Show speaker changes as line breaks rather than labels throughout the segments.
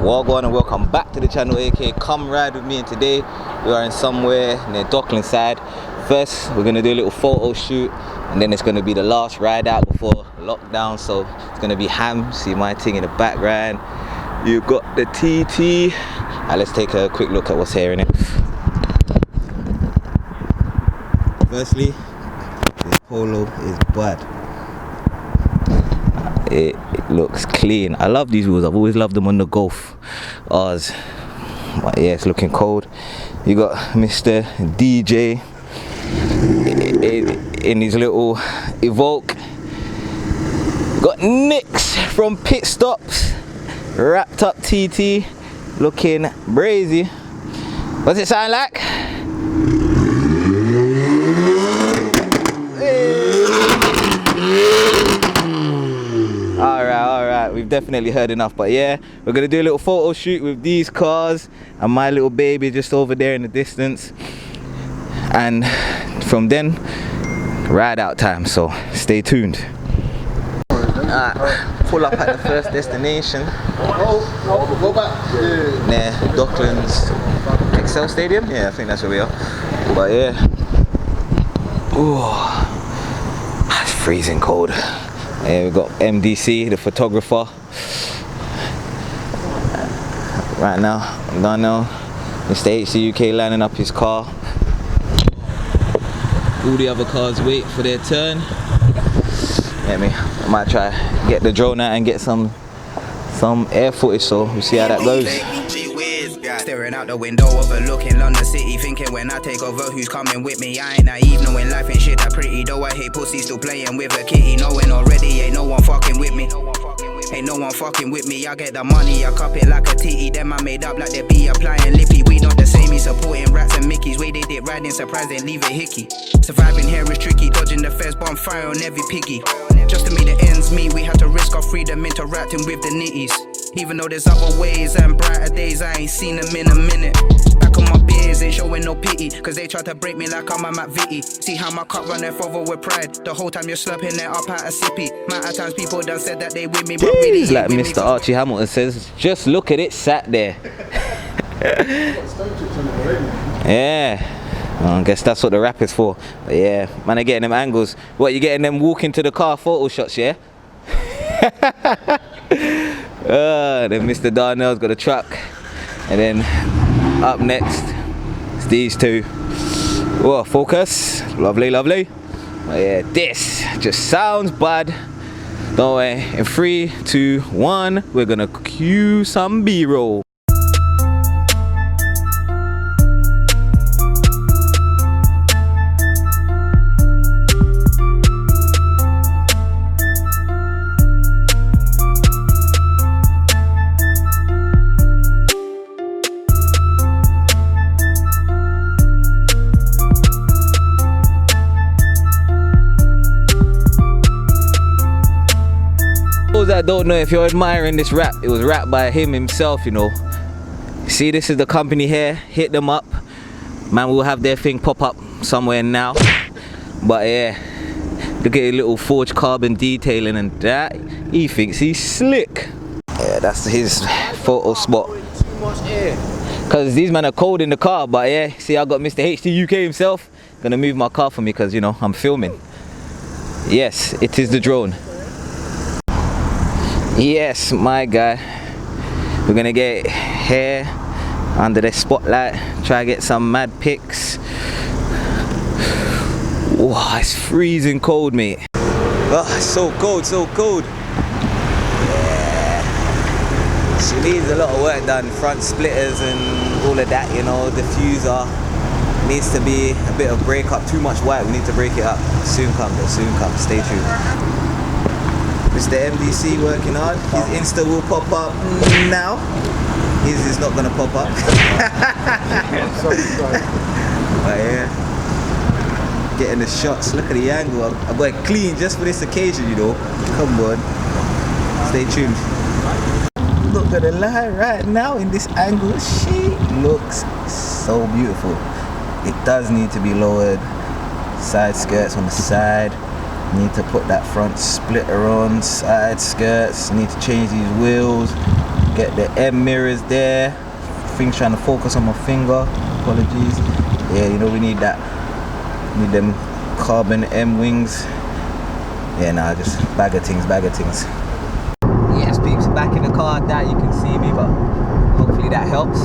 Welcome and welcome back to the channel, aka come ride with me, and today we are in somewhere near Dockland side. First we're going to do a little photo shoot, and then it's going to be the last ride out before lockdown, so it's going to be ham. See my thing in the background, you got the TT. Let's take a quick look at what's here in it. Firstly, this polo is bad. It looks clean. I love these wheels. I've always loved them on the Golf R's. But yeah, it's looking cold. You got Mr. DJ in his little Evoque. You got Nix from Pit Stops, wrapped up TT, looking brazy. What's it sound like? Alright, we've definitely heard enough, but yeah, we're gonna do a little photo shoot with these cars and my little baby just over there in the distance, and from then ride out time, so stay tuned. Pull up at the first destination. Go back near Dockland's Excel Stadium. Yeah, I think that's where we are. But yeah, ooh, it's freezing cold. Yeah, we've got MDC, the photographer. Right now, Donnell, Mr. HC UK lining up his car. All the other cars wait for their turn. I might try get the drone out and get some air footage, so we'll see how that goes.
Staring out the window, overlooking London City, thinking when I take over, who's coming with me? I ain't naive, knowing life ain't shit that pretty. Though I hate pussy, still playing with a kitty, knowing already ain't no one fucking with me. Ain't no one fucking with me. I get the money, I cup it like a titty. Then I made up like they be applying lippy. We not the same, he supporting rats and mickeys. Way they did riding, surprised and leave it hickey. Surviving here is tricky, dodging the feds, bonfire on every piggy. Just to meet the ends meet, we had to risk our freedom, interacting with the nitties. Even though there's other ways and brighter days, I ain't seen them in a minute. Back on my beers, ain't showing no pity, cause they tried to break me like I'm a Matt Vitti. See how my cup run over with pride. The whole time you're slurping it up at a sippy. Amount of times people done said that they with me, but really
like Mr. Archie Hamilton says, just look at it sat there. Yeah. I guess that's what the rap is for. But yeah, man, are getting them angles. What, you getting them walking to the car photo shots, yeah? Then Mr. Darnell's got a truck, and then up next it's these two. Whoa, focus, lovely. But yeah, this just sounds bad. Don't worry, in 3, 2, 1, we're gonna cue some B-roll. I don't know if you're admiring this rap, it was rapped by him himself, you know. See, this is the company here, hit them up, man. Will have their thing pop up somewhere now. But yeah, look at a little forged carbon detailing and that. He thinks he's slick. Yeah, that's his photo spot. Cause these men are cold in the car. But yeah, see, I got Mr. HT UK himself gonna move my car for me, cause you know I'm filming. Yes, it is the drone. Yes, my guy. We're gonna get here under the spotlight, try to get some mad pics. Wow, it's freezing cold, mate. Oh, it's so cold. Yeah. She needs a lot of work done. Front splitters and all of that, you know. Diffuser needs to be a bit of break up. Too much white, we need to break it up. Soon come. Stay tuned. Mr. MDC working hard. His Insta will pop up now. His is not gonna pop up. But yeah, getting the shots. Look at the angle. I got it clean just for this occasion, you know. Come on, stay tuned. Look at the line right now in this angle. She looks so beautiful. It does need to be lowered. Side skirts on the side. Need to put that front splitter on, side skirts, need to change these wheels. Get the M mirrors there. Things trying to focus on my finger. Apologies. Yeah, you know we need that. Need them carbon M wings. Yeah, nah, just bag of things. Yes, peeps, back in the car. That you can see me, but hopefully that helps.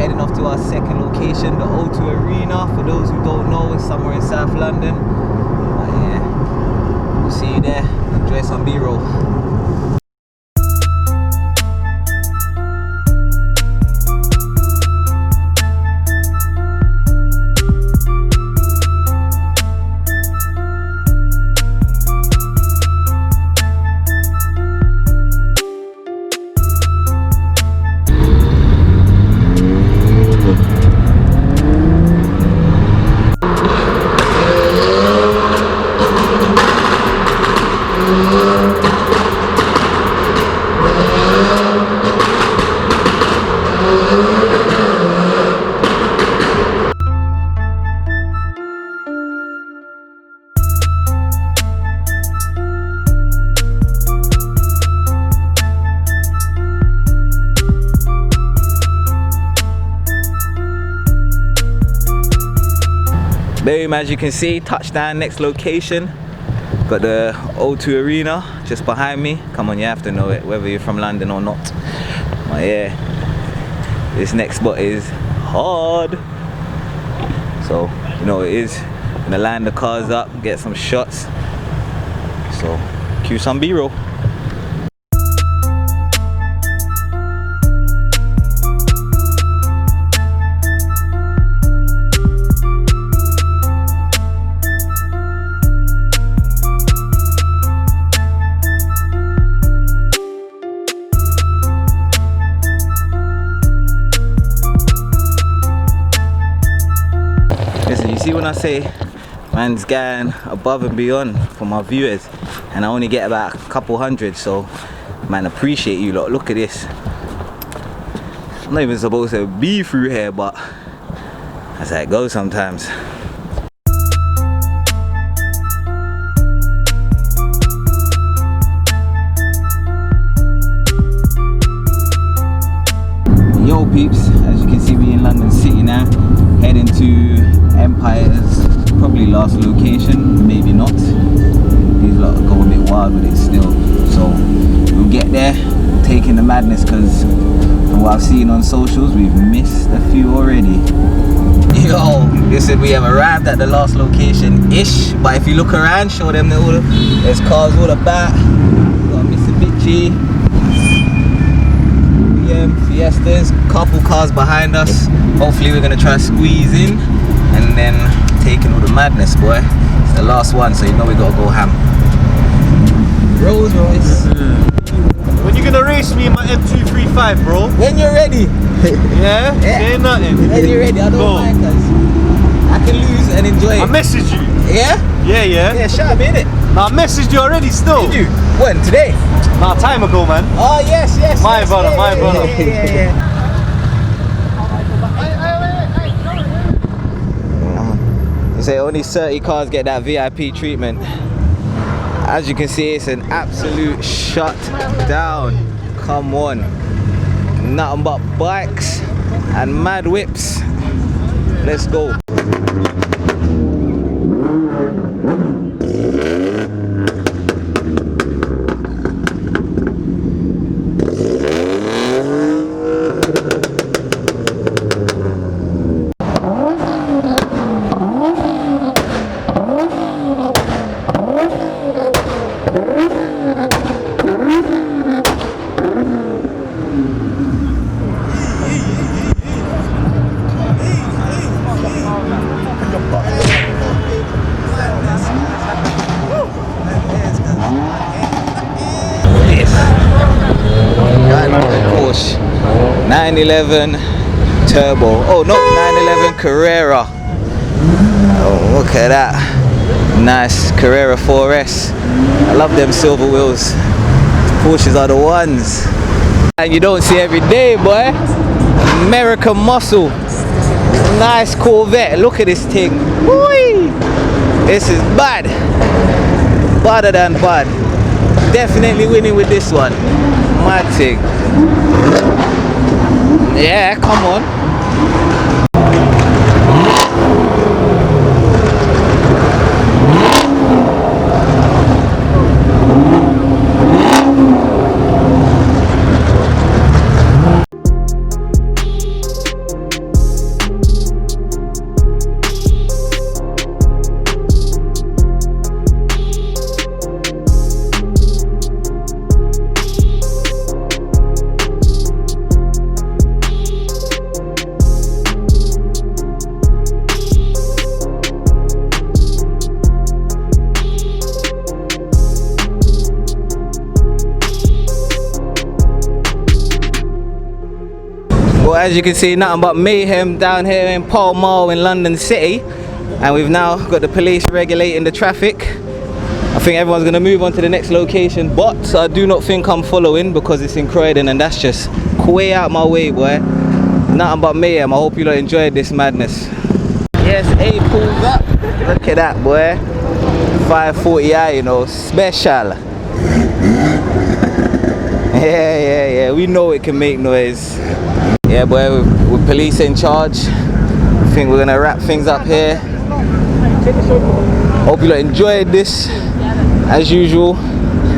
Heading off to our second location, the O2 Arena. For those who don't know, it's somewhere in South London. But yeah, we'll see you there. Enjoy some B-roll. Boom, as you can see, touchdown, next location. Got the O2 Arena just behind me. Come on, you have to know it, whether you're from London or not. But yeah, this next spot is hard. So, you know it is. Gonna line the cars up, get some shots. So, cue some B-roll. Listen, you see when I say man's going above and beyond for my viewers, and I only get about a couple hundred, so man, appreciate you lot. Look at this. I'm not even supposed to be through here, but that's how it goes sometimes. Yo peeps, as you can see, we in London City now, heading to Empire's probably last location, maybe not. These lot go a bit wild with it still, so we'll get there, taking the madness, because from what I've seen on socials, we've missed a few already. Yo, listen, we have arrived at the last location-ish, but if you look around, show them there's cars all about. We've got Mitsubishi, Fiestas, couple cars behind us. Hopefully we're gonna try to squeeze in and then taking all the madness, boy. It's the last one, so you know we gotta go ham. Rolls Royce.
When you gonna race me in my M235, bro?
When you're ready.
Yeah? Say nothing.
When you're ready, I don't mind, cause I can lose and enjoy it.
I messaged you.
Yeah?
Yeah.
Yeah, shut up, innit?
Nah, I messaged you already still.
Did you? When? Today?
Nah, time ago, man.
Oh, yes.
My brother.
Yeah. You say only 30 cars get that VIP treatment. As you can see, it's an absolute shut down. Come on. Nothing but bikes and mad whips. Let's go. Porsche 911 Turbo. Oh no, 911 Carrera. Oh, look at that. Nice Carrera 4S. I love them silver wheels. Porsches are the ones. And you don't see every day, boy. American muscle. Nice Corvette. Look at this thing. Whee! This is bad. Badder than bad. Definitely winning with this one. Mad thing. Yeah, come on. Well, as you can see, nothing but mayhem down here in Pall Mall in London City, and we've now got the police regulating the traffic. I think everyone's gonna move on to the next location, but I do not think I'm following because it's in Croydon, and that's just way out my way, boy. Nothing but mayhem. I hope you lot enjoyed this madness. Yes, A pulls up. Look at that, boy. 540i, you know, special. Yeah, we know it can make noise. Yeah, boy, with police in charge, I think we're gonna wrap things up here. Hope you lot enjoyed this. As usual,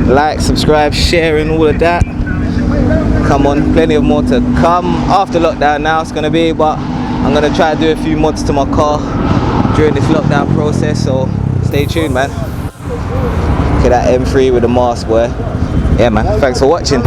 like, subscribe, share, and all of that. Come on, plenty of more to come after lockdown now it's gonna be, but I'm gonna try to do a few mods to my car during this lockdown process, so stay tuned, man. Look at that M3 with the mask, boy. Yeah, man, thanks for watching.